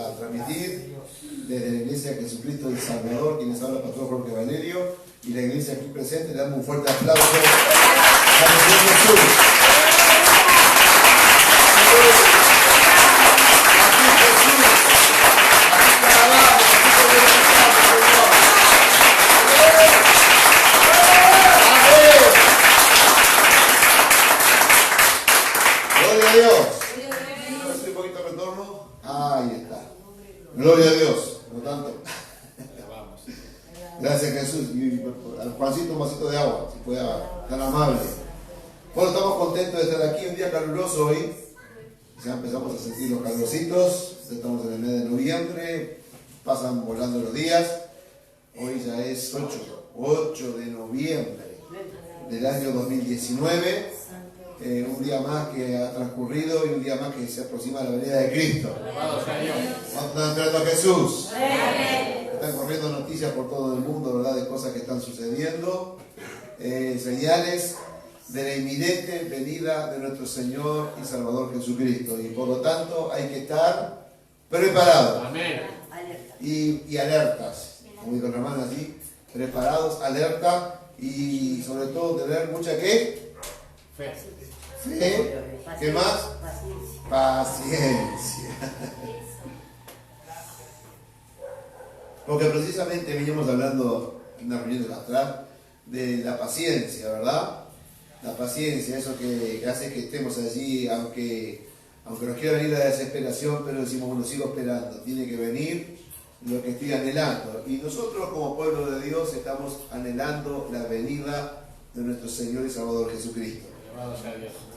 a transmitir desde la Iglesia de Jesucristo del Salvador, quienes habla Pastor Jorge Valerio, y la iglesia aquí presente. Le damos un fuerte aplauso al Señor Jesús. Gloria a Dios. ¿Hace un poquito de retorno? Ahí está. Gloria a Dios. Por lo tanto. Gracias Jesús. Y al Juancito un vasito de agua, si puede, tan amable. Bueno, estamos contentos de estar aquí, un día caluroso hoy. Ya empezamos a sentir los calorcitos. Estamos en el mes de noviembre. Pasan volando los días. Hoy ya es 8 de noviembre del año 2019. Un día más que ha transcurrido y un día más que se aproxima a la venida de Cristo. ¿Cuántos están entrando a Jesús? Están corriendo noticias por todo el mundo, ¿verdad?, de cosas que están sucediendo, señales de la inminente venida de nuestro Señor y Salvador Jesucristo. Y por lo tanto hay que estar preparados. Amén. Y alertas, como dijo el hermano así, preparados, alerta y sobre todo tener mucha ¿qué? Fe. ¿Qué más? Paciencia. Porque precisamente veníamos hablando en una reunión de atrás de la paciencia, ¿verdad? La paciencia, eso que hace que estemos allí, aunque nos quiera venir la desesperación, pero decimos, bueno, sigo esperando, tiene que venir lo que estoy anhelando. Y nosotros como pueblo de Dios estamos anhelando la venida de nuestro Señor y Salvador Jesucristo.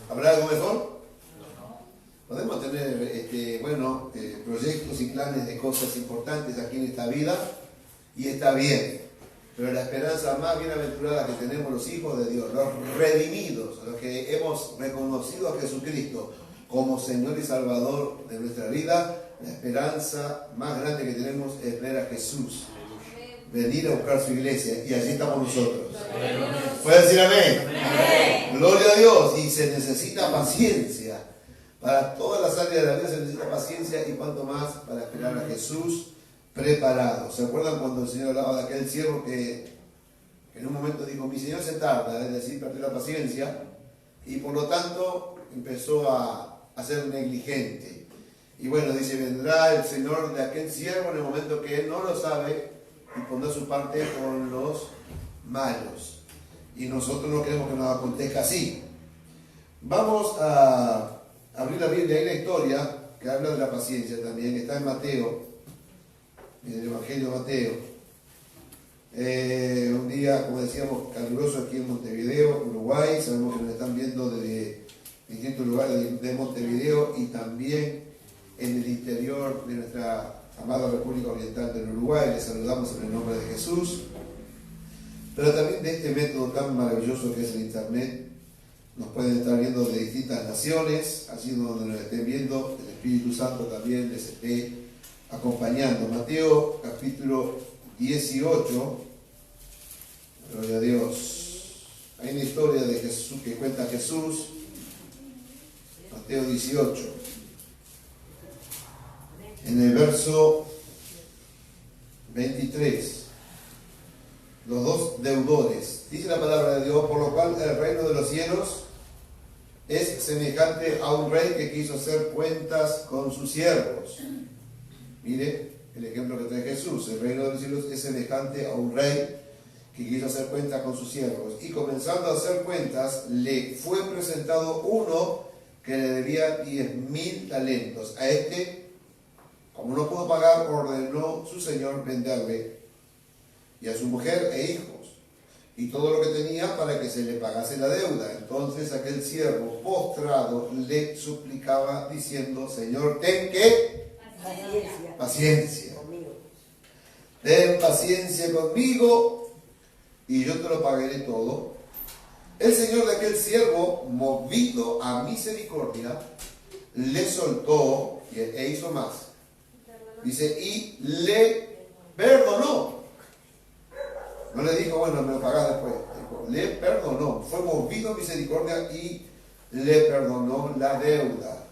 ¿Habrá algo mejor? Podemos tener proyectos y planes de cosas importantes aquí en esta vida y está bien, pero la esperanza más bienaventurada que tenemos los hijos de Dios, los redimidos, los que hemos reconocido a Jesucristo como Señor y Salvador de nuestra vida, la esperanza más grande que tenemos es ver a Jesús venir a buscar su iglesia, y allí estamos nosotros. ¿Pueden decir amén? Amén. Gloria a Dios. Y se necesita paciencia. Para todas las áreas de la vida se necesita paciencia, y cuanto más para esperar a Jesús preparado. ¿Se acuerdan cuando el Señor hablaba de aquel siervo que en un momento dijo, mi Señor se tarda, es decir, perdió la paciencia, y por lo tanto empezó a ser negligente? Y bueno, dice, vendrá el Señor de aquel siervo en el momento que él no lo sabe y pondrá su parte con los malos. Y nosotros no queremos que nos acontezca así. Vamos a abrir la Biblia. Hay una historia que habla de la paciencia también, que está en Mateo, en el Evangelio de Mateo. Un día, como decíamos, caluroso aquí en Montevideo, Uruguay. Sabemos que nos están viendo desde distintos lugares de Montevideo y también en el interior de nuestra amada República Oriental del Uruguay. Les saludamos en el nombre de Jesús. Pero también de este método tan maravilloso que es el Internet. Nos pueden estar viendo de distintas naciones, así donde nos estén viendo, el Espíritu Santo también les esté acompañando. Mateo capítulo 18, gloria a Dios. Hay una historia de Jesús que cuenta Jesús, Mateo 18. En el verso 23, los dos deudores, dice la palabra de Dios, por lo cual el reino de los cielos es semejante a un rey que quiso hacer cuentas con sus siervos. Mire el ejemplo que trae Jesús. El reino de los cielos es semejante a un rey que quiso hacer cuentas con sus siervos. Y comenzando a hacer cuentas, le fue presentado uno que le debía 10.000 talentos. A este, como no pudo pagar, ordenó su señor venderle, y a su mujer e hijos, y todo lo que tenía, para que se le pagase la deuda. Entonces aquel siervo, postrado, le suplicaba, diciendo, Señor, ten ¿qué? Paciencia. Ten paciencia conmigo, y yo te lo pagaré todo. El señor de aquel siervo, movido a misericordia, le soltó, e hizo más. Dice, y le perdonó. No le dijo, bueno, me lo pagás después. Dijo, le perdonó. Fue movido a misericordia y le perdonó la deuda.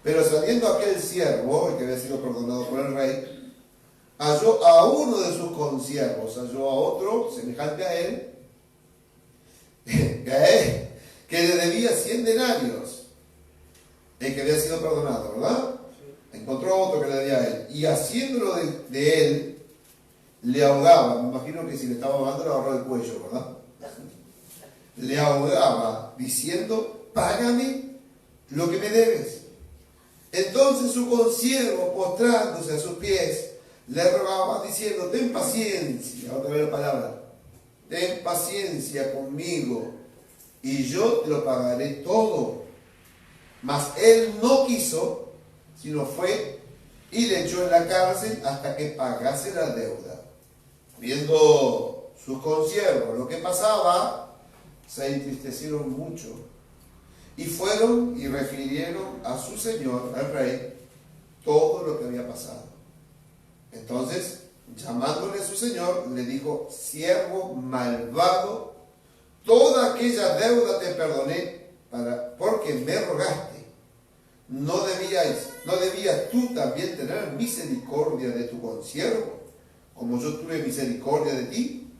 Pero saliendo aquel siervo, el que había sido perdonado por el rey, halló a uno de sus consiervos, halló a otro semejante a él, que le debía 100 denarios, el que había sido perdonado, ¿verdad? Encontró otro que le debía a él, y haciéndolo de él, le ahogaba. Me imagino que si le estaba ahogando le agarró el cuello, ¿verdad? Le ahogaba, diciendo, págame lo que me debes. Entonces su consiervo, postrándose a sus pies, le rogaba, diciendo, ten paciencia, otra vez la palabra, ten paciencia conmigo, y yo te lo pagaré todo. Mas él no quiso, sino fue y le echó en la cárcel hasta que pagase la deuda. Viendo sus consiervos lo que pasaba, se entristecieron mucho, y fueron y refirieron a su señor, al rey, todo lo que había pasado. Entonces, llamándole a su señor, le dijo, siervo malvado, toda aquella deuda te perdoné porque me rogaste. ¿No debías tú también tener misericordia de tu consiervo, como yo tuve misericordia de ti?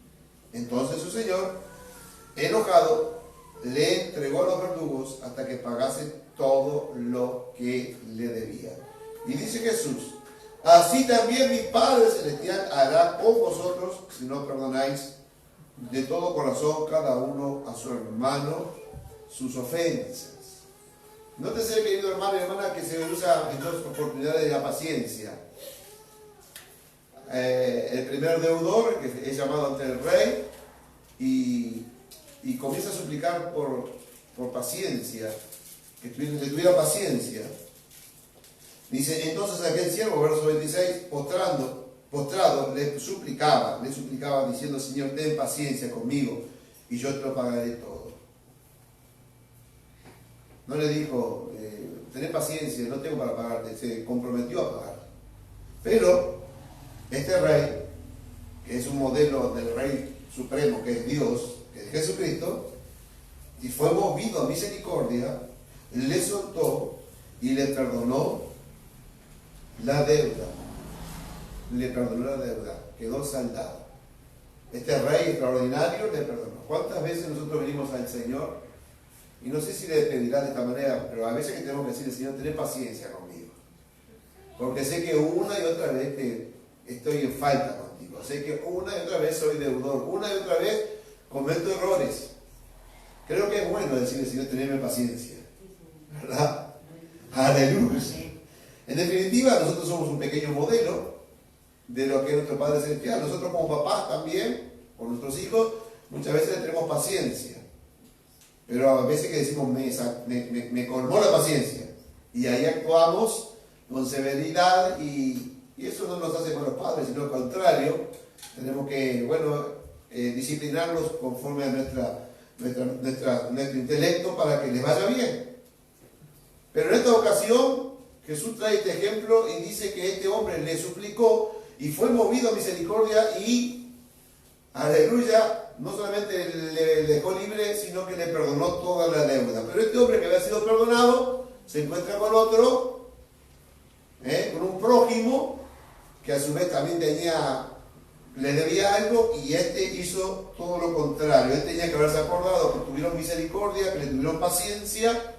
Entonces su señor, enojado, le entregó a los verdugos hasta que pagase todo lo que le debía. Y dice Jesús, así también mi Padre Celestial hará con vosotros si no perdonáis de todo corazón cada uno a su hermano sus ofensas. Nótese, querido hermano y hermana, que se usa en dos oportunidades la paciencia. El primer deudor, que es llamado ante el rey, y comienza a suplicar por paciencia, que le tuviera paciencia. Dice, entonces aquel siervo, verso 26, postrado, le suplicaba diciendo, Señor, ten paciencia conmigo y yo te lo pagaré todo. No le dijo, ten paciencia, no tengo para pagarte, se comprometió a pagar. Pero este rey, que es un modelo del rey supremo, que es Dios, que es Jesucristo, y fue movido a misericordia, le soltó y le perdonó la deuda. Quedó saldado. Este rey extraordinario le perdonó. ¿Cuántas veces nosotros venimos al Señor? Y no sé si le pedirá de esta manera, pero a veces que tenemos que decirle, Señor, ten paciencia conmigo. Porque sé que una y otra vez que estoy en falta contigo. Sé que una y otra vez soy deudor. Una y otra vez cometo errores. Creo que es bueno decirle, Señor, teneme paciencia. ¿Verdad? Aleluya. En definitiva, nosotros somos un pequeño modelo de lo que es nuestro Padre Celestial. Nosotros como papás también, con nuestros hijos, muchas veces le tenemos paciencia. Pero a veces que decimos, me colmó la paciencia. Y ahí actuamos con severidad y eso no nos hace buenos padres, sino al contrario, tenemos que, disciplinarlos conforme a nuestro intelecto para que les vaya bien. Pero en esta ocasión, Jesús trae este ejemplo y dice que este hombre le suplicó y fue movido a misericordia y, aleluya, no solamente le dejó libre, sino que le perdonó toda la deuda. Pero este hombre que había sido perdonado se encuentra con otro, con un prójimo, que a su vez también le debía algo, y este hizo todo lo contrario. Él tenía que haberse acordado que tuvieron misericordia, que le tuvieron paciencia,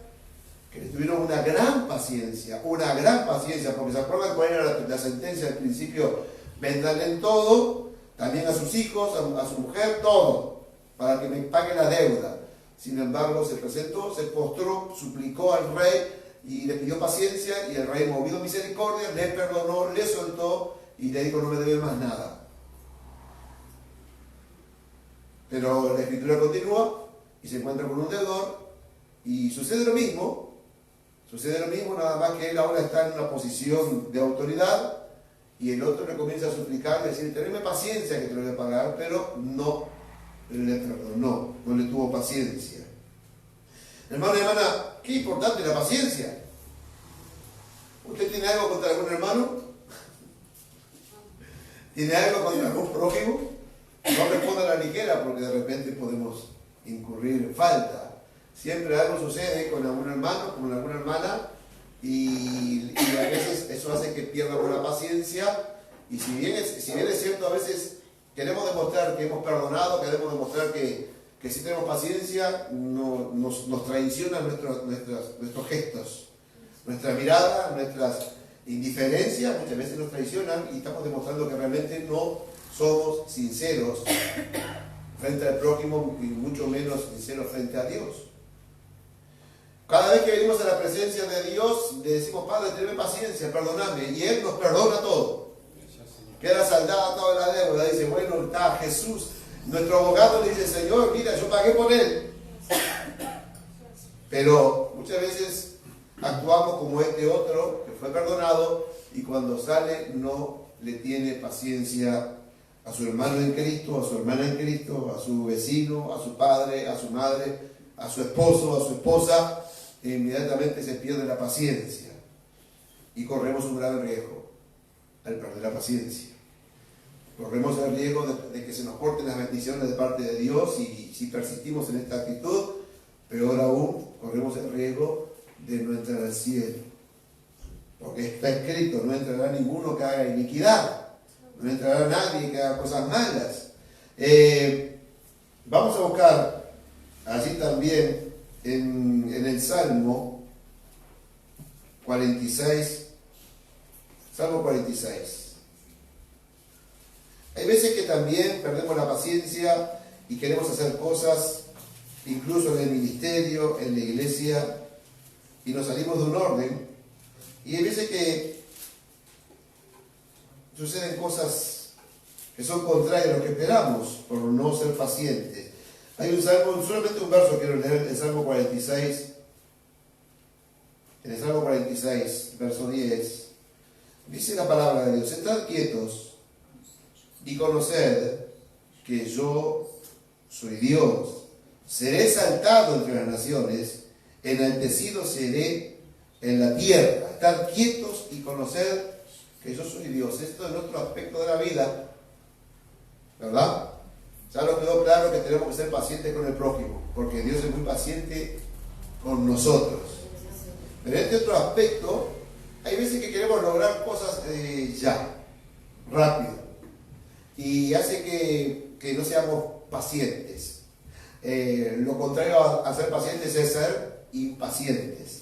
que le tuvieron una gran paciencia, porque se acuerdan cuál era la sentencia al principio: vendanle en todo, también a sus hijos, a su mujer, todo, para que me pague la deuda. Sin embargo, se presentó, se postró, suplicó al rey y le pidió paciencia, y el rey, movido a misericordia, le perdonó, le soltó y le dijo, no me debe más nada. Pero la escritura continúa y se encuentra con un deudor y sucede lo mismo, nada más que él ahora está en una posición de autoridad y el otro le comienza a suplicar, decir, teneme paciencia que te lo voy a pagar, pero no le perdonó, no le tuvo paciencia. Hermano y hermana, qué importante la paciencia. ¿Usted tiene algo contra algún hermano? ¿Tiene algo contra algún prójimo? No responda a la ligera, porque de repente podemos incurrir en falta. Siempre algo sucede con algún hermano, con alguna hermana, y a veces eso hace que pierdamos la paciencia. Y si bien es cierto, a veces queremos demostrar que hemos perdonado, queremos demostrar que si tenemos paciencia, nos traicionan nuestros gestos, nuestra mirada, nuestras indiferencias, muchas veces nos traicionan y estamos demostrando que realmente no somos sinceros frente al prójimo y mucho menos sinceros frente a Dios. Cada vez que venimos a la presencia de Dios, le decimos: Padre, tenme paciencia, perdóname, y Él nos perdona todo. Queda saldada toda la deuda. Dice: bueno, está Jesús, nuestro abogado, le dice: Señor, mira, yo pagué por Él. Pero muchas veces actuamos como este otro que fue perdonado, y cuando sale no le tiene paciencia a su hermano en Cristo, a su hermana en Cristo, a su vecino, a su padre, a su madre, a su esposo, a su esposa. E inmediatamente se pierde la paciencia y corremos un grave riesgo al perder la paciencia. Corremos el riesgo de que se nos corten las bendiciones de parte de Dios, y si persistimos en esta actitud, peor aún, corremos el riesgo de no entrar al cielo. Porque está escrito: no entrará ninguno que haga iniquidad, no entrará nadie que haga cosas malas. Vamos a buscar allí también en el Salmo 46. Salmo 46. Hay veces que también perdemos la paciencia y queremos hacer cosas, incluso en el ministerio, en la iglesia, y nos salimos de un orden. Y hay veces que suceden cosas que son contrarias a lo que esperamos por no ser pacientes. Hay un salmo, solamente un verso quiero leer, el Salmo 46. En el Salmo 46, verso 10, dice la palabra de Dios: estad quietos y conoced que yo soy Dios. Seré exaltado entre las naciones, enaltecido seré en la tierra. Estar quietos y conocer que yo soy Dios. Esto es nuestro aspecto de la vida, ¿verdad? Ya nos quedó claro que tenemos que ser pacientes con el prójimo, porque Dios es muy paciente con nosotros. Pero en este otro aspecto, hay veces que queremos lograr cosas ya, rápido, y hace que no seamos pacientes. Lo contrario a ser pacientes es ser impacientes.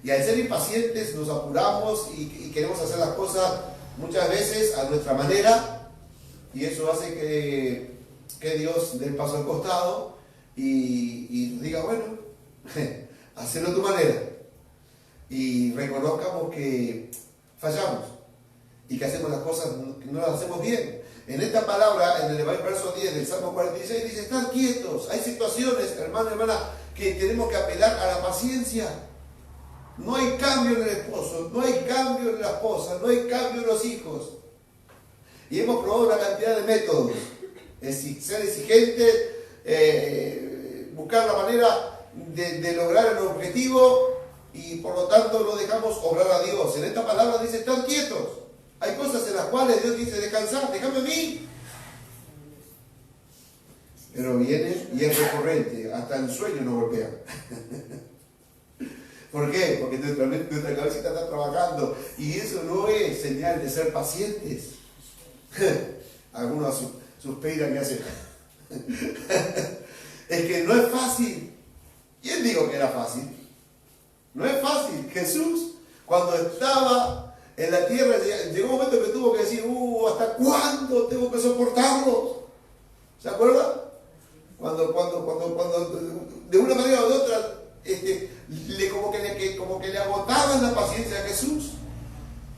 Y al ser impacientes nos apuramos y queremos hacer las cosas muchas veces a nuestra manera, y eso hace que Dios dé el paso al costado y diga: bueno, hazlo a tu manera. Y reconozcamos que fallamos y que hacemos las cosas que no las hacemos bien. En esta palabra, en el verso 10 del Salmo 46, dice: estad quietos. Hay situaciones, hermano y hermana, que tenemos que apelar a la paciencia. No hay cambio en el esposo, no hay cambio en la esposa, no hay cambio en los hijos. Y hemos probado una cantidad de métodos. Ser exigente, buscar la manera de lograr el objetivo, y por lo tanto no dejamos obrar a Dios. En esta palabra dice: están quietos. Hay cosas en las cuales Dios dice: descansar, déjame a mí. Pero viene y es recurrente, hasta el sueño nos golpea. ¿Por qué? Porque nuestra cabecita está trabajando, y eso no es señal de ser pacientes. Algunos suspiran y hacen. Es que no es fácil. ¿Quién dijo que era fácil? No es fácil. Jesús, cuando estaba en la tierra, llegó un momento que tuvo que decir: ¿hasta cuándo tengo que soportarlo? ¿Se acuerdan? Cuando de una manera o de otra, como que le agotaban la paciencia a Jesús.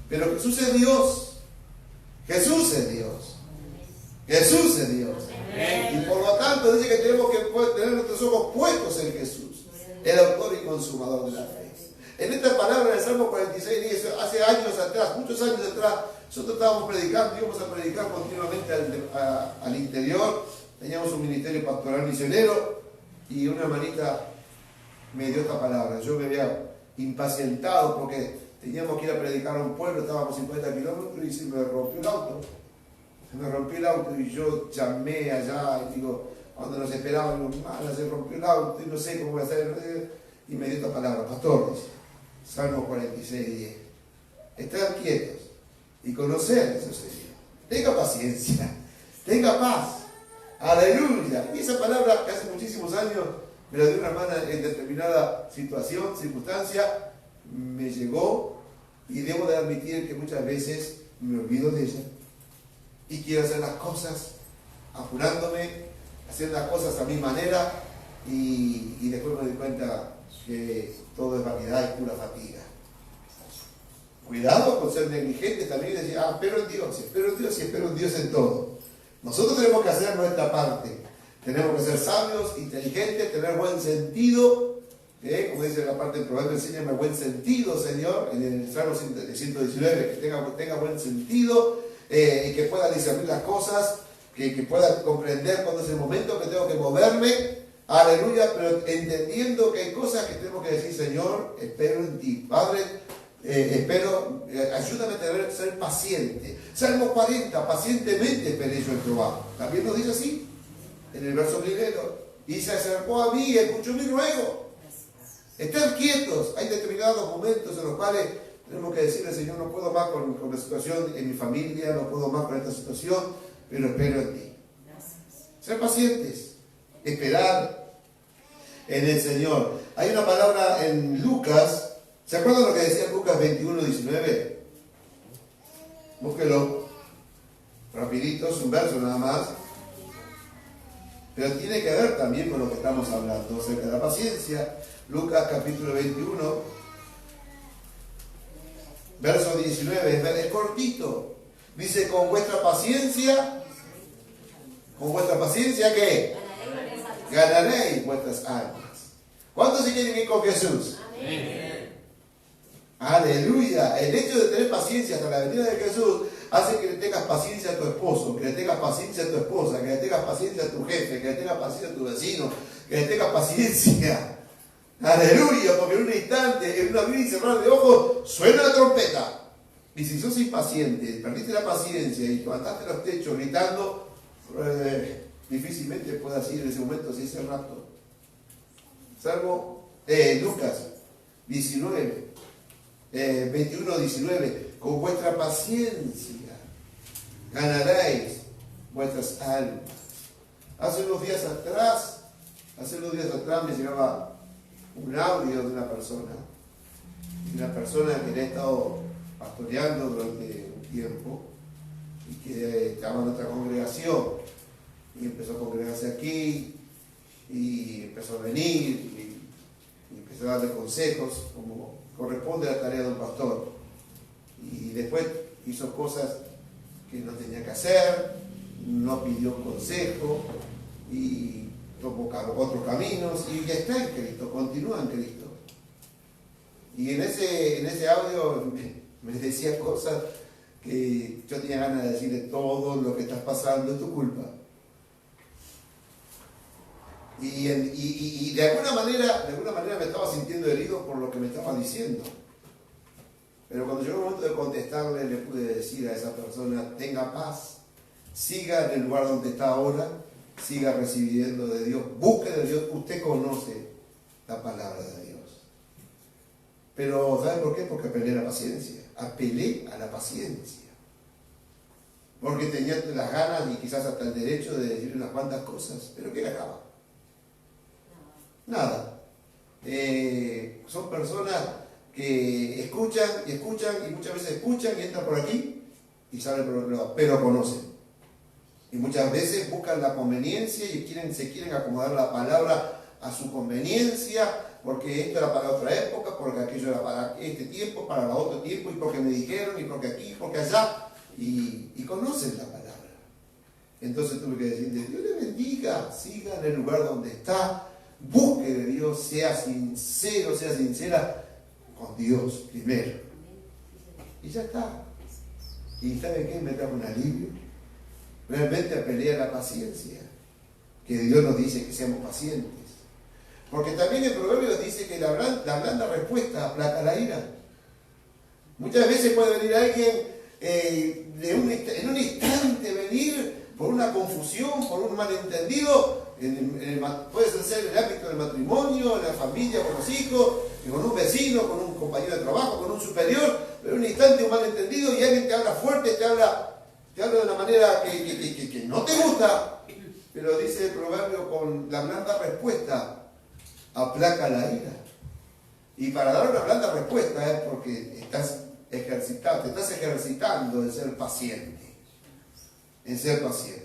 Pero Jesús es Dios. Jesús es Dios. Jesús es Dios. Y por lo tanto dice que tenemos que tener nuestros ojos puestos en Jesús, el autor y consumador de la fe. En esta palabra del Salmo 46 dice: hace años atrás, muchos años atrás, nosotros estábamos predicando, íbamos a predicar continuamente al interior. Teníamos un ministerio pastoral misionero, y una hermanita me dio esta palabra. Yo me había impacientado porque teníamos que ir a predicar a un pueblo, estábamos 50 kilómetros, y se me rompió el auto. Se me rompió el auto, y yo llamé allá, y digo, cuando nos esperaban, se rompió el auto y no sé cómo voy a hacer. Y me dio esta palabra: pastor, dice, Salmo 46:10. Estar quietos y conocer a su Señor. Tenga paciencia, tenga paz. Aleluya. Y esa palabra que hace muchísimos años me la dio una hermana en determinada situación, circunstancia, me llegó y debo de admitir que muchas veces me olvido de ella y quiero hacer las cosas apurándome, hacer las cosas a mi manera y después me doy cuenta que todo es vanidad y pura fatiga. Cuidado con ser negligente también y decir, espero en Dios y espero en Dios en todo. Nosotros tenemos que hacer nuestra parte. Tenemos que ser sabios, inteligentes, tener buen sentido. Como dice la parte del proverbio, enséñame buen sentido, Señor, en el Salmo 119, que tenga buen sentido y que pueda discernir las cosas, que pueda comprender cuándo es el momento que tengo que moverme. Aleluya, pero entendiendo que hay cosas que tenemos que decir, Señor, espero en ti. Padre, ayúdame a ser paciente. Salmo 40, pacientemente esperé yo en Jehová. También nos dice así, en el verso primero. Y se acercó a mí y escuchó mi ruego. Estar quietos. Hay determinados momentos en los cuales tenemos que decirle, Señor, no puedo más con la situación en mi familia, no puedo más con esta situación, pero espero en ti. Ser pacientes. Esperar en el Señor. Hay una palabra en Lucas. ¿Se acuerdan lo que decía Lucas 21:19? Búsquelo. Rapidito, es un verso nada más. Pero tiene que ver también con lo que estamos hablando acerca de la paciencia. Lucas capítulo 21, verso 19. Es cortito. Dice, con vuestra paciencia, ¿qué? Ganaréis vuestras almas. ¿Cuántos se quieren ir con Jesús? Amén. Aleluya. El hecho de tener paciencia hasta la venida de Jesús hace que le tengas paciencia a tu esposo, que le tengas paciencia a tu esposa, que le tengas paciencia a tu jefe, que le tengas paciencia a tu vecino, que le tengas paciencia. Aleluya, porque en un instante, en un abrir y cerrar de ojos, suena la trompeta. Y si sos impaciente, perdiste la paciencia y levantaste los techos gritando, difícilmente puedas ir en ese momento, si es el rato. Salmo Lucas 21:19. Con vuestra paciencia ganaréis vuestras almas. Hace unos días atrás me llegaba un audio de una persona que le ha estado pastoreando durante un tiempo y que estaba en otra congregación y empezó a congregarse aquí y empezó a venir y empezó a darle consejos como corresponde a la tarea de un pastor. Y después hizo cosas que no tenía que hacer, no pidió consejo y tomó otros caminos y ya está en Cristo, continúa en Cristo. Y en ese audio me decía cosas que yo tenía ganas de decirle: todo lo que estás pasando es tu culpa. Y de alguna manera me estaba sintiendo herido por lo que me estaba diciendo. Pero cuando llegó el momento de contestarle, le pude decir a esa persona: tenga paz, siga en el lugar donde está ahora, siga recibiendo de Dios, busque de Dios, usted conoce la palabra de Dios. Pero ¿sabe por qué? Porque apelé a la paciencia. Porque tenía las ganas y quizás hasta el derecho de decir unas cuantas cosas, pero ¿qué le acaba? Nada. Son personas que escuchan y muchas veces escuchan y entran por aquí y salen por otro lado, pero conocen. Y muchas veces buscan la conveniencia y se quieren acomodar la palabra a su conveniencia, porque esto era para otra época, porque aquello era para este tiempo, para el otro tiempo, y porque me dijeron, y porque aquí, y porque allá, y conocen la palabra. Entonces tuve que decirle: Dios le bendiga, siga en el lugar donde está, busque de Dios, sea sincero, sea sincera con Dios primero. Y ya está. ¿Y sabe qué? Me trajo un alivio. Realmente apelé a la paciencia, que Dios nos dice que seamos pacientes. Porque también el proverbio dice que la blanda respuesta aplaca la ira. Muchas veces puede venir alguien en un instante venir por una confusión, por un malentendido, puede ser en el ámbito del matrimonio, en la familia, con los hijos, con un vecino, con un compañero de trabajo, con un superior, pero en un instante un malentendido y alguien te habla fuerte, te habla de una manera que no te gusta, pero dice el proverbio, con la blanda respuesta aplaca la ira. Y para dar una blanda respuesta es porque te estás ejercitando en ser paciente. En ser paciente.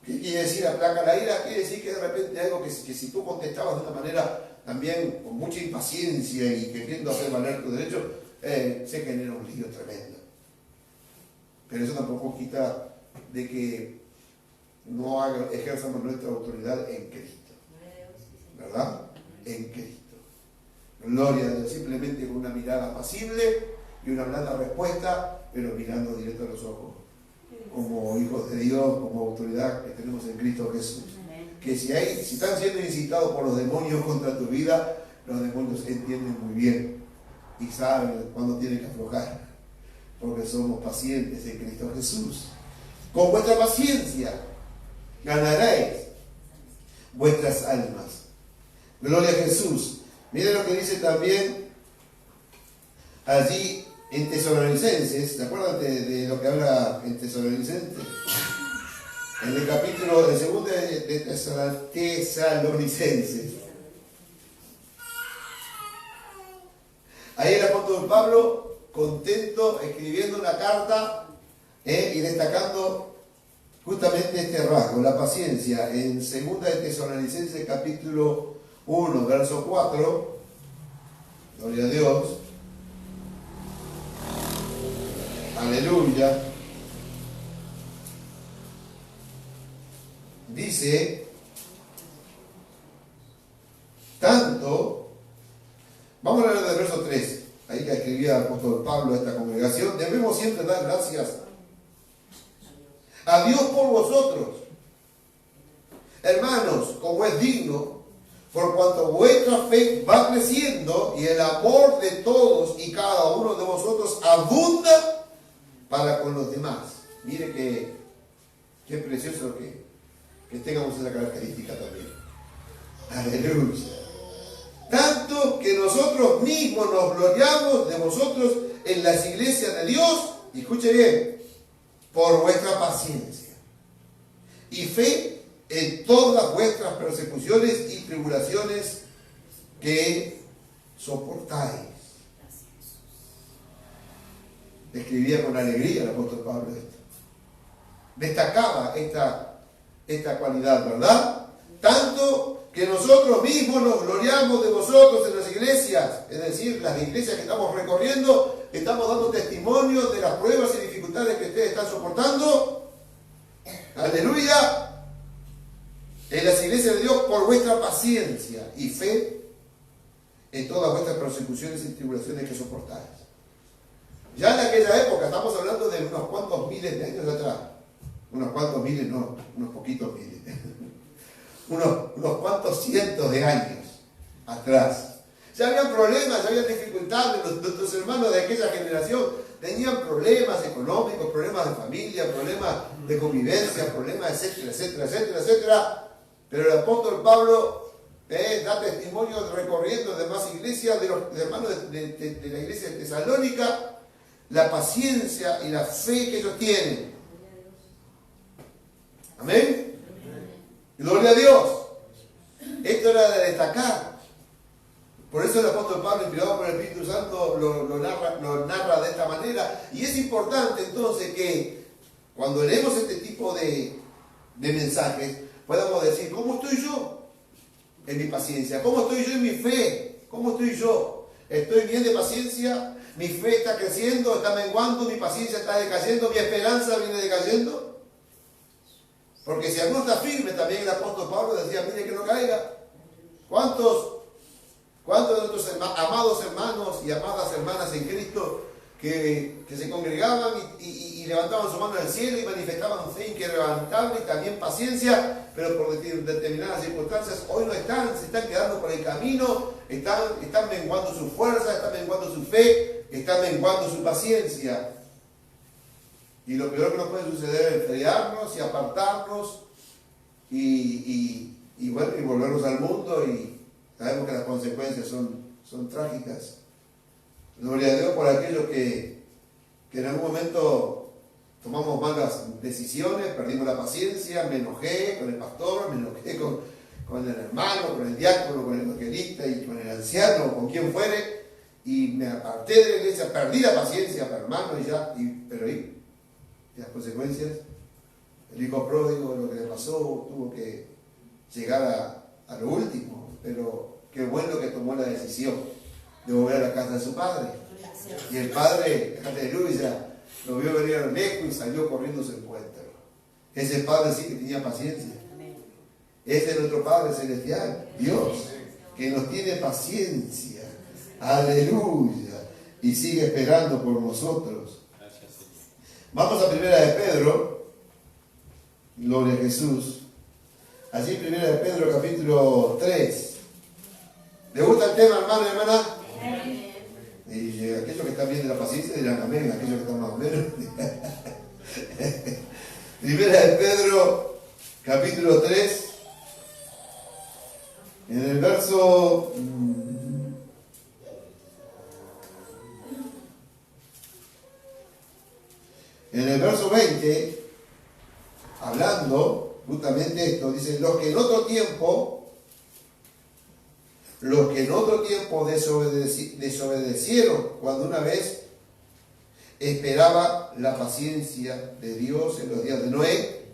¿Qué quiere decir aplaca la ira? Quiere decir que de repente algo que si tú contestabas de una manera también con mucha impaciencia y queriendo hacer valer tu derecho, se genera un lío tremendo. Pero eso tampoco quita de que no ejerzamos nuestra autoridad en Cristo. ¿Verdad? En Cristo. Gloria a Dios, simplemente con una mirada apacible y una blanda respuesta, pero mirando directo a los ojos, como hijos de Dios, como autoridad que tenemos en Cristo Jesús. Que si están siendo incitados por los demonios contra tu vida, los demonios entienden muy bien y saben cuándo tienen que aflojar, porque somos pacientes en Cristo Jesús. Con vuestra paciencia ganaréis vuestras almas. Gloria a Jesús. Miren lo que dice también allí en Tesalonicenses. ¿Se acuerdan de lo que habla en Tesalonicenses? En el capítulo, el segundo de Tesalonicenses. Ahí el apóstol Pablo, contento, escribiendo una carta y destacando justamente este rasgo, la paciencia, en segunda de Tesalonicenses capítulo 1, verso 4, gloria a Dios, aleluya, dice, tanto, vamos a leer del verso 3, ahí que escribía el apóstol Pablo a esta congregación, debemos siempre dar gracias a Dios por vosotros, hermanos, como es digno, por cuanto vuestra fe va creciendo y el amor de todos y cada uno de vosotros abunda para con los demás. Mire qué precioso que tengamos esa característica también. Aleluya. Tanto que nosotros mismos nos gloriamos de vosotros en las iglesias de Dios, y escuche bien, por vuestra paciencia y fe en todas vuestras persecuciones y tribulaciones que soportáis. Describía con alegría el apóstol Pablo esto. Destacaba esta cualidad, ¿verdad? Tanto que nosotros mismos nos gloriamos de vosotros en las iglesias, es decir, las iglesias que estamos recorriendo, estamos dando testimonio de las pruebas y dificultades que ustedes están soportando. Aleluya. En las iglesias de Dios por vuestra paciencia y fe en todas vuestras persecuciones y tribulaciones que soportáis. Ya en aquella época, estamos hablando de unos cuantos miles de años atrás, unos cuantos miles, no, unos poquitos miles, unos cuantos cientos de años atrás. Ya habían problemas, ya habían dificultades, nuestros hermanos de aquella generación tenían problemas económicos, problemas de familia, problemas de convivencia, problemas, etcétera, etcétera, etcétera, etcétera. Pero el apóstol Pablo da testimonio recorriendo demás iglesias, de los hermanos de la iglesia de Tesalónica, la paciencia y la fe que ellos tienen. Amén. Gloria a Dios. Esto era de destacar. Por eso el apóstol Pablo, inspirado por el Espíritu Santo, lo narra de esta manera. Y es importante entonces que cuando leemos este tipo de mensajes, podamos decir, ¿cómo estoy yo en mi paciencia? ¿Cómo estoy yo en mi fe? ¿Cómo estoy yo? ¿Estoy bien de paciencia? ¿Mi fe está creciendo? ¿Está menguando? ¿Mi paciencia está decayendo? ¿Mi esperanza viene decayendo? Porque si alguno está firme, también el apóstol Pablo decía, mire que no caiga. ¿Cuántos de nuestros amados hermanos y amadas hermanas en Cristo que se congregaban y levantaban su mano al cielo y manifestaban fe inquebrantable y también paciencia, pero por determinadas circunstancias hoy no están, se están quedando por el camino, están menguando su fuerza, están menguando su fe, están menguando su paciencia? Y lo peor que nos puede suceder es enfriarnos y apartarnos y volvernos al mundo, y sabemos que las consecuencias son trágicas. Gloria a Dios por aquellos que en algún momento tomamos malas decisiones, perdimos la paciencia, me enojé con el pastor, me enojé con el hermano, con el diácono, con el evangelista y con el anciano, con quien fuere, y me aparté de la iglesia, perdí la paciencia, hermano, pero las consecuencias, el hijo pródigo, lo que le pasó, tuvo que llegar a lo último, pero qué bueno que tomó la decisión de volver a la casa de su padre. Y el padre, aleluya, lo vio venir a lo lejos y salió corriendo a su encuentro. Ese padre sí que tenía paciencia. Ese es nuestro Padre Celestial, Dios, que nos tiene paciencia, aleluya, y sigue esperando por nosotros. Vamos a Primera de Pedro, gloria a Jesús. Allí Primera de Pedro, capítulo 3. ¿Le gusta el tema, hermano y hermana? Y aquellos que están bien de la paciencia dirán amén, aquellos que están más o menos. Primera de Pedro, capítulo 3. En el verso 20, hablando justamente esto, dice: los que en otro tiempo desobedecieron cuando una vez esperaba la paciencia de Dios en los días de Noé,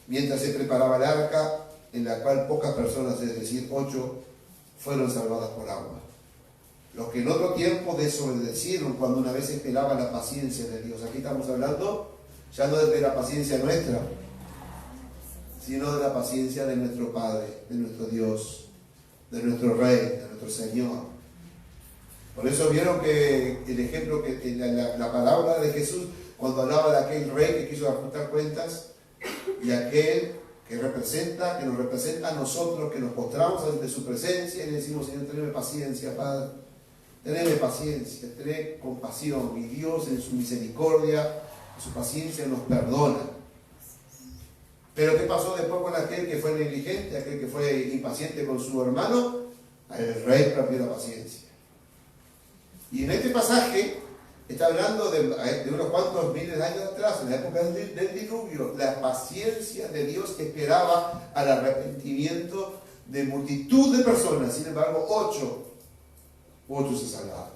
mientras se preparaba el arca, en la cual pocas personas, es decir, 8, fueron salvadas por agua. Los que en otro tiempo desobedecieron cuando una vez esperaba la paciencia de Dios. Aquí estamos hablando ya no de la paciencia nuestra, sino de la paciencia de nuestro Padre, de nuestro Dios, de nuestro Rey, de nuestro Señor. Por eso vieron que el ejemplo, que la palabra de Jesús, cuando hablaba de aquel rey que quiso ajustar cuentas, y aquel que nos representa a nosotros, que nos postramos ante su presencia y le decimos: Señor, teneme paciencia, Padre, teneme paciencia, teneme compasión. Y Dios, en su misericordia, en su paciencia, nos perdona. Pero ¿qué pasó después con aquel que fue negligente, aquel que fue impaciente con su hermano? El rey perdió la paciencia. Y en este pasaje está hablando de unos cuantos miles de años atrás, en la época del diluvio, la paciencia de Dios que esperaba al arrepentimiento de multitud de personas. Sin embargo, 8 se salvaron.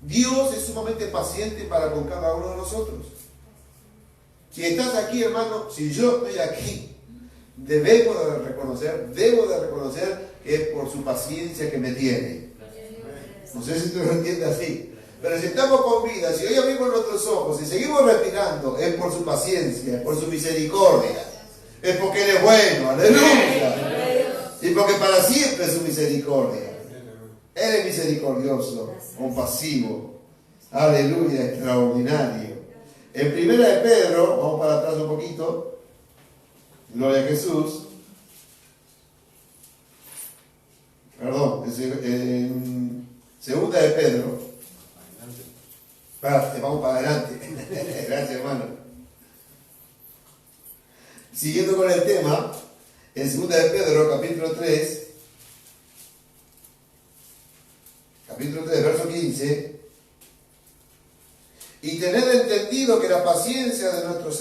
Dios es sumamente paciente para con cada uno de nosotros. Si estás aquí, hermano, si yo estoy aquí, debo de reconocer que es por su paciencia que me tiene. No sé si tú lo entiendes así. Pero si estamos con vida, si hoy abrimos nuestros ojos y seguimos respirando, es por su paciencia, es por su misericordia, es porque Él es bueno, aleluya. Y porque para siempre es su misericordia. Él es misericordioso, compasivo, aleluya, extraordinario. En Primera de Pedro, vamos para atrás un poquito, gloria a Jesús. Perdón, en Segunda de Pedro. Vamos para adelante. Gracias, hermano. Siguiendo con el tema, en 2 de Pedro, capítulo 3, verso 15: y tened entendido que la paciencia de nuestro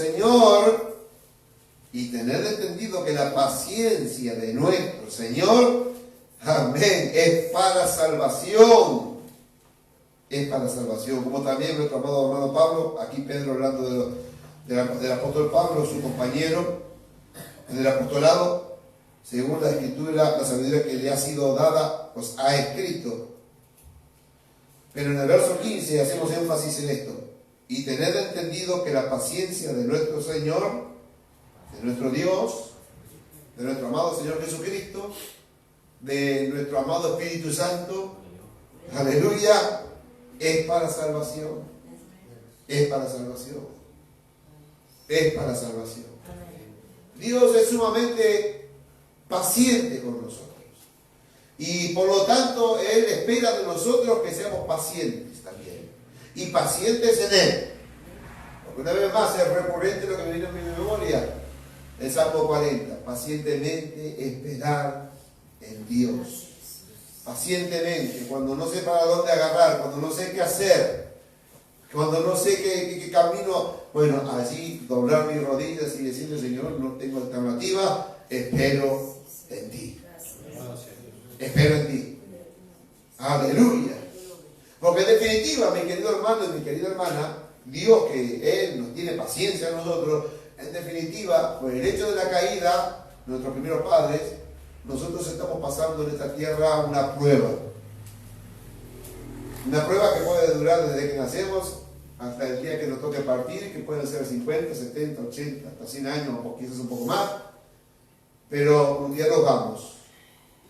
Señor, amén, es para salvación. Es para salvación, como también nuestro amado hermano Pablo, aquí Pedro hablando del apóstol Pablo, su compañero en el apostolado, según la escritura, la sabiduría que le ha sido dada, pues ha escrito. Pero en el verso 15 hacemos énfasis en esto: y tened entendido que la paciencia de nuestro Señor, de nuestro Dios, de nuestro amado Señor Jesucristo, de nuestro amado Espíritu Santo, aleluya, es para salvación. Es para salvación. Es para salvación. Dios es sumamente paciente con nosotros. Y por lo tanto, Él espera de nosotros que seamos pacientes también. Y pacientes en Él. Porque una vez más es recurrente lo que me vino en mi memoria. El Salmo 40. Pacientemente esperar en Dios. Pacientemente, cuando no sé para dónde agarrar, cuando no sé qué hacer, cuando no sé qué camino, bueno, allí doblar mis rodillas y decirle, Señor, no tengo alternativa, espero en ti. Espero en ti. Aleluya. Porque en definitiva, mi querido hermano y mi querida hermana, Dios, que Él nos tiene paciencia a nosotros, en definitiva, por el hecho de la caída, nuestros primeros padres, nosotros estamos pasando en esta tierra una prueba. Una prueba que puede durar desde que nacemos hasta el día que nos toque partir, que pueden ser 50, 70, 80, hasta 100 años, o quizás un poco más. Pero un día nos vamos.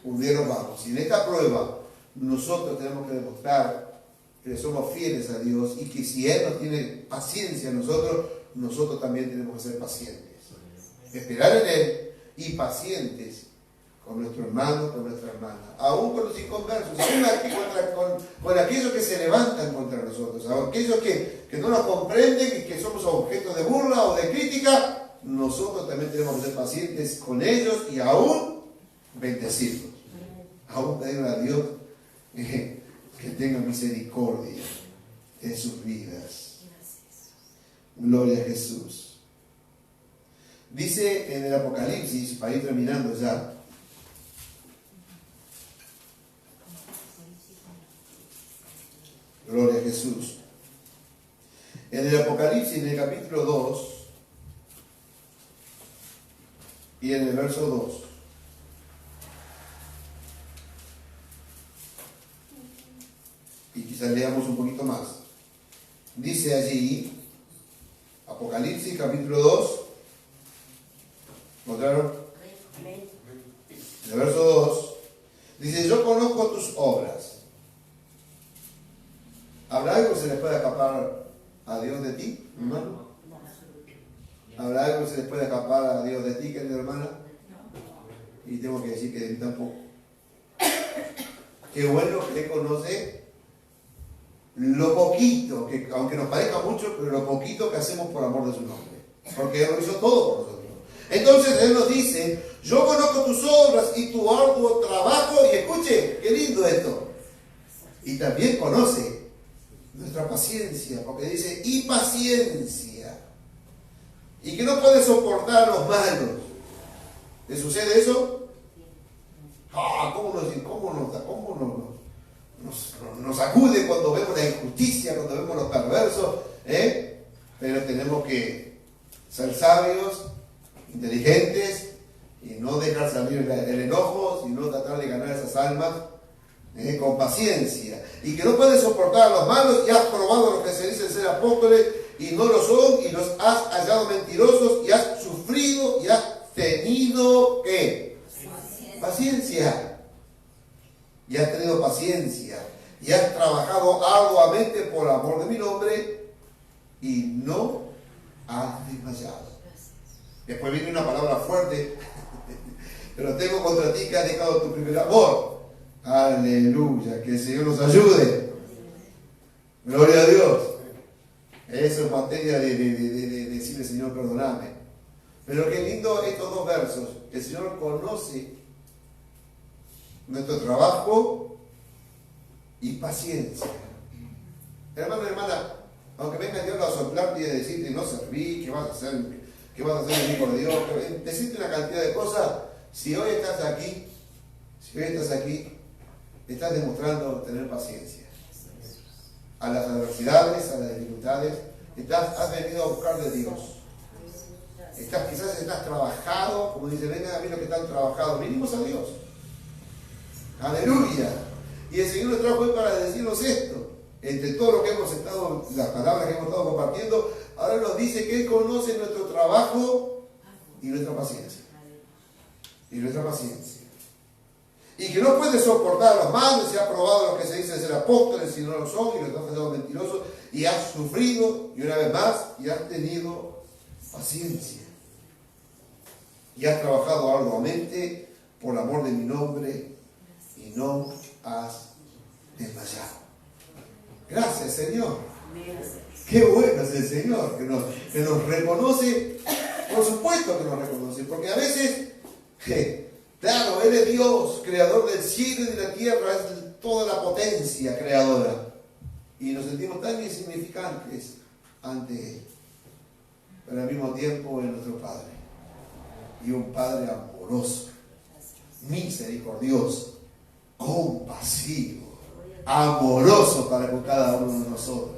Un día nos vamos. Y en esta prueba, nosotros tenemos que demostrar que somos fieles a Dios y que si Él nos tiene paciencia a nosotros, nosotros también tenemos que ser pacientes. Esperar en Él y pacientes con nuestro hermano, con nuestra hermana, aún con los inconversos, aún con aquellos que se levantan contra nosotros, aquellos que no nos comprenden y que somos objeto de burla o de crítica, nosotros también tenemos que ser pacientes con ellos y aún bendecirlos, aún pedir a Dios que tenga misericordia en sus vidas. Gloria a Jesús. Dice en el Apocalipsis, para ir terminando ya, gloria a Jesús. En el Apocalipsis, en el capítulo 2 y en el verso 2, y quizás leamos un poquito más, dice allí, Apocalipsis capítulo 2, ¿encontraron? En el verso 2, dice, yo conozco tus obras. ¿Habrá algo que se les pueda escapar a Dios de ti, hermano? ¿Habrá algo que se les pueda escapar a Dios de ti, querida hermana? Y tengo que decir que de mí tampoco. Qué bueno que Él conoce lo poquito, que aunque nos parezca mucho, pero lo poquito que hacemos por amor de su nombre. Porque Él lo hizo todo por nosotros. Entonces Él nos dice, yo conozco tus obras y tu arduo trabajo, y escuche, qué lindo esto. Y también conoce nuestra paciencia, porque dice, y paciencia. Y que no puede soportar a los malos. ¿Le sucede eso? Nos sacude cuando vemos la injusticia, cuando vemos los perversos, pero tenemos que ser sabios, inteligentes, y no dejar salir el enojo, sino tratar de ganar esas almas con paciencia. Y que no puedes soportar a los malos, y has probado lo que se dicen ser apóstoles, y no lo son, y los has hallado mentirosos, y has sufrido, y has tenido, ¿qué? Paciencia. Y has tenido paciencia, y has trabajado arduamente por amor de mi nombre, y no has desmayado. Después viene una palabra fuerte, pero tengo contra ti que has dejado tu primer amor. Aleluya, que el Señor nos ayude. Gloria a Dios. Eso es materia de decirle, Señor, perdóname. Pero qué lindo estos dos versos. El Señor conoce nuestro trabajo y paciencia. Hermano y hermana, aunque venga Dios a soplarte y a decirte, no serví, ¿qué vas a hacer? ¿Qué vas a hacer el hijo de Dios? Decirte una cantidad de cosas. Si hoy estás aquí, estás demostrando tener paciencia. A las adversidades, a las dificultades, has venido a buscar de Dios. Quizás estás trabajado, como dice, vengan a mí los que están trabajados, vinimos a Dios. Aleluya. Y el Señor nos trajo hoy para decirnos esto. Entre todo lo que hemos estado, las palabras que hemos estado compartiendo, ahora nos dice que Él conoce nuestro trabajo y nuestra paciencia. Y que no puede soportar a los malos, y ha probado lo que se dice ser apóstoles si no lo son, y los ha hallado mentirosos, y has sufrido, y una vez más, y has tenido paciencia. Y has trabajado arduamente por amor de mi nombre, y no has desmayado. Gracias, Señor. Qué bueno es el Señor, que nos reconoce. Por supuesto que nos reconoce, porque a veces, claro, Él es Dios, creador del cielo y de la tierra, es toda la potencia creadora. Y nos sentimos tan insignificantes ante Él. Pero al mismo tiempo es nuestro Padre. Y un Padre amoroso, misericordioso, compasivo, amoroso para con cada uno de nosotros.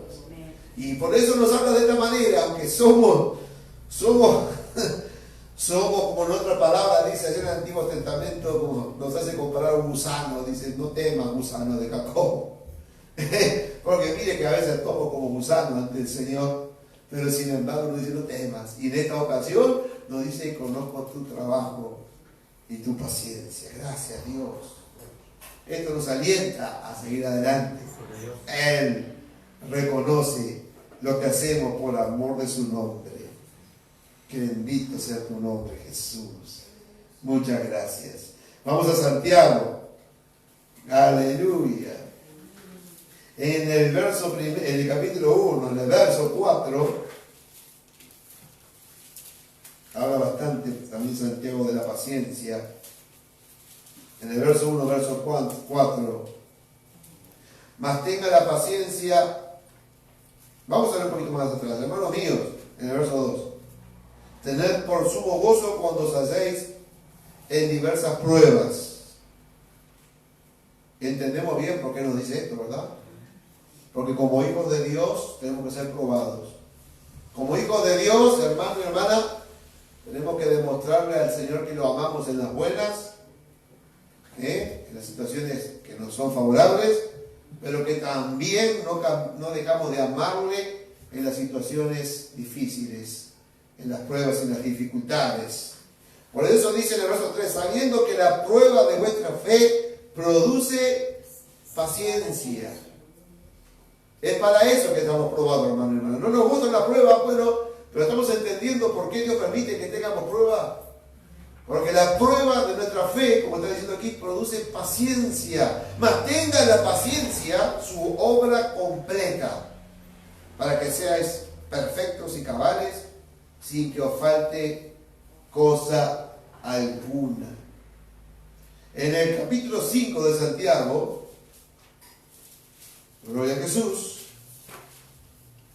Y por eso nos habla de esta manera, aunque somos como en otra palabra dice allá en el Antiguo Testamento, como nos hace comparar a un gusano, dice, no temas gusano de Jacob. Porque mire que a veces tomo como gusano ante el Señor, pero sin embargo nos dice, no temas. Y en esta ocasión nos dice, conozco tu trabajo y tu paciencia. Gracias, Dios. Esto nos alienta a seguir adelante. Él reconoce lo que hacemos por amor de su nombre. Que bendito sea tu nombre, Jesús. Muchas gracias. Vamos a Santiago. Aleluya. En el capítulo 1, en el verso 4, habla bastante también Santiago de la paciencia. En el verso 1, verso 4, mas tenga la paciencia. Vamos a ver un poquito más atrás, hermanos míos, en el verso 2. Tened por sumo gozo cuando os halléis en diversas pruebas. Entendemos bien por qué nos dice esto, ¿verdad? Porque como hijos de Dios tenemos que ser probados. Como hijos de Dios, hermano y hermana, tenemos que demostrarle al Señor que lo amamos en las buenas, en las situaciones que nos son favorables, pero que también no dejamos de amarle en las situaciones difíciles, en las pruebas y en las dificultades. Por eso dice en el verso 3, sabiendo que la prueba de vuestra fe produce paciencia. Es para eso que estamos probando, hermano y hermana. No nos gusta la prueba, bueno, pero estamos entendiendo por qué Dios permite que tengamos prueba. Porque la prueba de nuestra fe, como está diciendo aquí, produce paciencia. Mantenga la paciencia su obra completa, para que seáis perfectos y cabales, sin que os falte cosa alguna. En el capítulo 5 de Santiago, gloria a Jesús,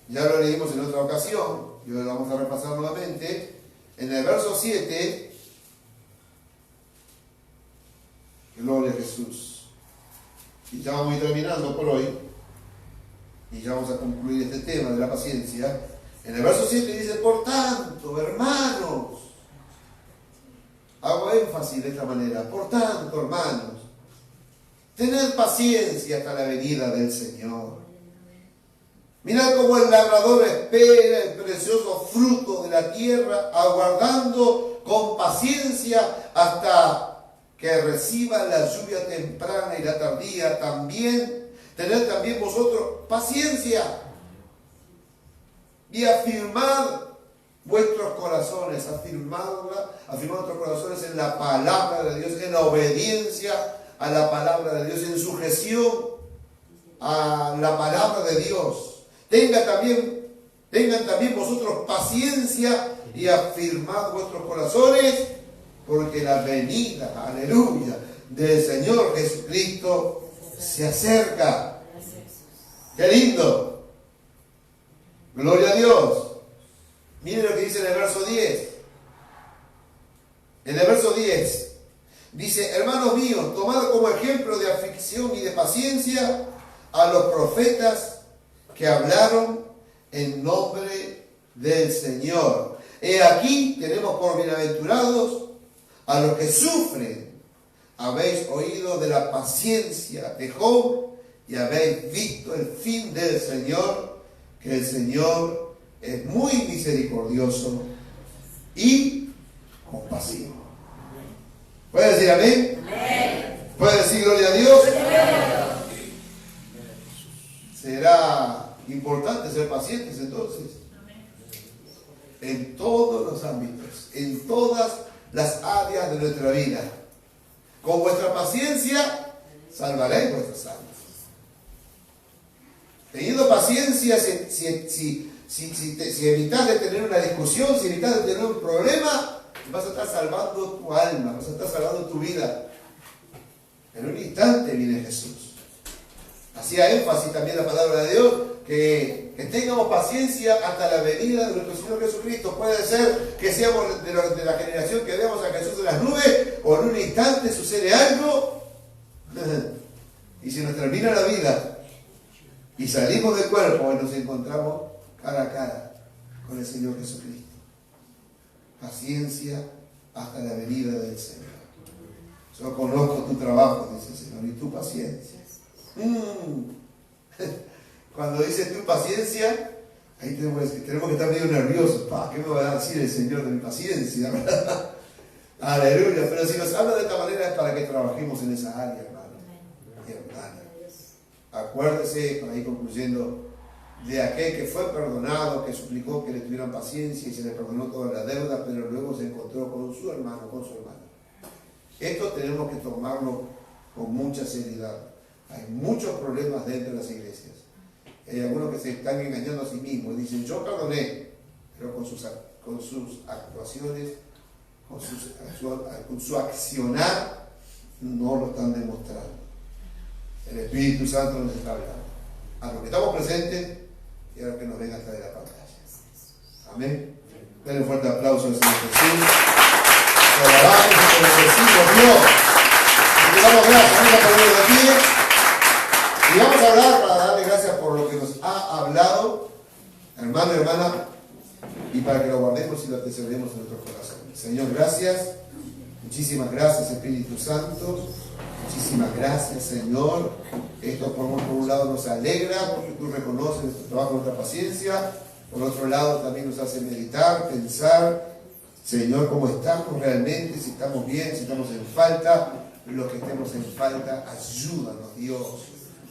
ya lo leímos en otra ocasión, y hoy lo vamos a repasar nuevamente. En el verso 7, gloria a Jesús. Y ya vamos a ir terminando por hoy, y ya vamos a concluir este tema de la paciencia. En el verso 7 dice, por tanto, hermanos, hago énfasis de esta manera, por tanto, hermanos, tened paciencia hasta la venida del Señor. Mirad cómo el labrador espera el precioso fruto de la tierra, aguardando con paciencia hasta que reciba la lluvia temprana y la tardía. También, tened también vosotros paciencia y afirmad vuestros corazones, afirmad vuestros corazones en la palabra de Dios, en la obediencia a la palabra de Dios, en sujeción a la palabra de Dios. Tengan también vosotros paciencia y afirmad vuestros corazones, porque la venida, aleluya, del Señor Jesucristo se acerca. ¡Qué lindo! ¡Gloria a Dios! Miren lo que dice en el verso 10. En el verso 10 dice, hermanos míos, tomad como ejemplo de aflicción y de paciencia a los profetas que hablaron en nombre del Señor. He aquí tenemos por bienaventurados a los que sufren. Habéis oído de la paciencia de Job y habéis visto el fin del Señor, que el Señor es muy misericordioso y compasivo. ¿Puede decir amén? Amén. ¿Puede decir gloria a Dios? Será importante ser pacientes entonces. En todos los ámbitos, en todas las áreas de nuestra vida. Con vuestra paciencia salvaréis vuestras almas. Teniendo paciencia, si evitas de tener una discusión, si evitas de tener un problema, vas a estar salvando tu alma, vas a estar salvando tu vida. En un instante viene Jesús. Hacía énfasis también la palabra de Dios, que tengamos paciencia hasta la venida de nuestro Señor Jesucristo. Puede ser que seamos de la generación que veamos a Jesús en las nubes, o en un instante sucede algo, y se nos termina la vida, y salimos del cuerpo y nos encontramos cara a cara con el Señor Jesucristo. Paciencia hasta la venida del Señor. Yo conozco tu trabajo, dice el Señor, y tu paciencia. Cuando dice tu paciencia, ahí tenemos que estar medio nerviosos. ¿Qué me va a decir el Señor de mi paciencia? ¿Verdad? Aleluya. Pero si nos habla de esta manera es para que trabajemos en esa área, hermano. Acuérdese, para ir concluyendo, de aquel que fue perdonado, que suplicó que le tuvieran paciencia y se le perdonó toda la deuda, pero luego se encontró con su hermano, con su hermana. Esto tenemos que tomarlo con mucha seriedad. Hay muchos problemas dentro de las iglesias. Hay algunos que se están engañando a sí mismos y dicen, yo perdoné, pero con sus actuaciones, con su accionar, no lo están demostrando. El Espíritu Santo nos está hablando a los que estamos presentes y a los que nos ven a través de la pantalla. Amén. Denle un fuerte aplauso al Señor Jesús. Lo alabamos y lo bendecimos, Dios. Y le damos gracias. Vamos a ponerlo de pie. Y vamos a hablar para darle gracias por lo que nos ha hablado, hermano y hermana, y para que lo guardemos y lo atesoremos en nuestros corazones. Señor, gracias. Muchísimas gracias, Espíritu Santo. Muchísimas gracias, Señor. Esto por un lado nos alegra porque tú reconoces nuestro trabajo, nuestra paciencia. Por otro lado también nos hace meditar, pensar, Señor, cómo estamos realmente, si estamos bien, si estamos en falta. Los que estemos en falta, ayúdanos, Dios.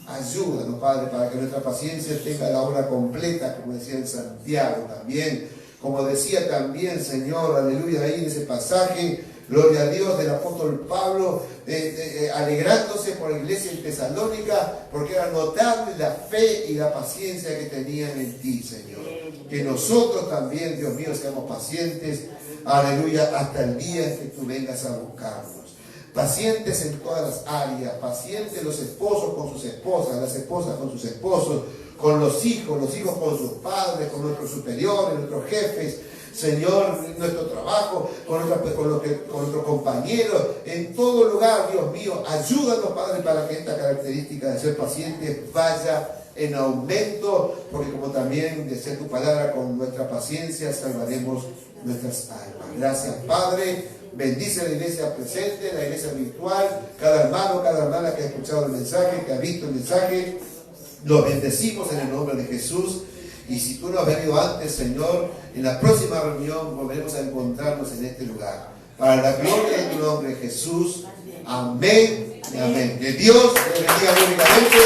Ayúdanos, Padre, para que nuestra paciencia tenga la obra completa, como decía en Santiago también. Como decía también, Señor, aleluya, ahí en ese pasaje, gloria a Dios, del apóstol Pablo, alegrándose por la iglesia en Tesalónica, porque era notable la fe y la paciencia que tenían en ti, Señor. Que nosotros también, Dios mío, seamos pacientes, aleluya, hasta el día en que tú vengas a buscarnos. Pacientes en todas las áreas, pacientes los esposos con sus esposas, las esposas con sus esposos, con los hijos con sus padres, con nuestros superiores, nuestros jefes, Señor, en nuestro trabajo, con nuestros compañeros, en todo lugar, Dios mío, ayúdanos, Padre, para que esta característica de ser pacientes vaya en aumento, porque como también decía tu palabra, con nuestra paciencia salvaremos nuestras almas. Gracias, Padre. Bendice la iglesia presente, la iglesia virtual, cada hermano, cada hermana que ha escuchado el mensaje, que ha visto el mensaje. Los bendecimos en el nombre de Jesús. Y si tú no has venido antes, Señor, en la próxima reunión volveremos a encontrarnos en este lugar. Para la gloria de tu nombre, Jesús. Amén y amén. Que Dios te bendiga únicamente.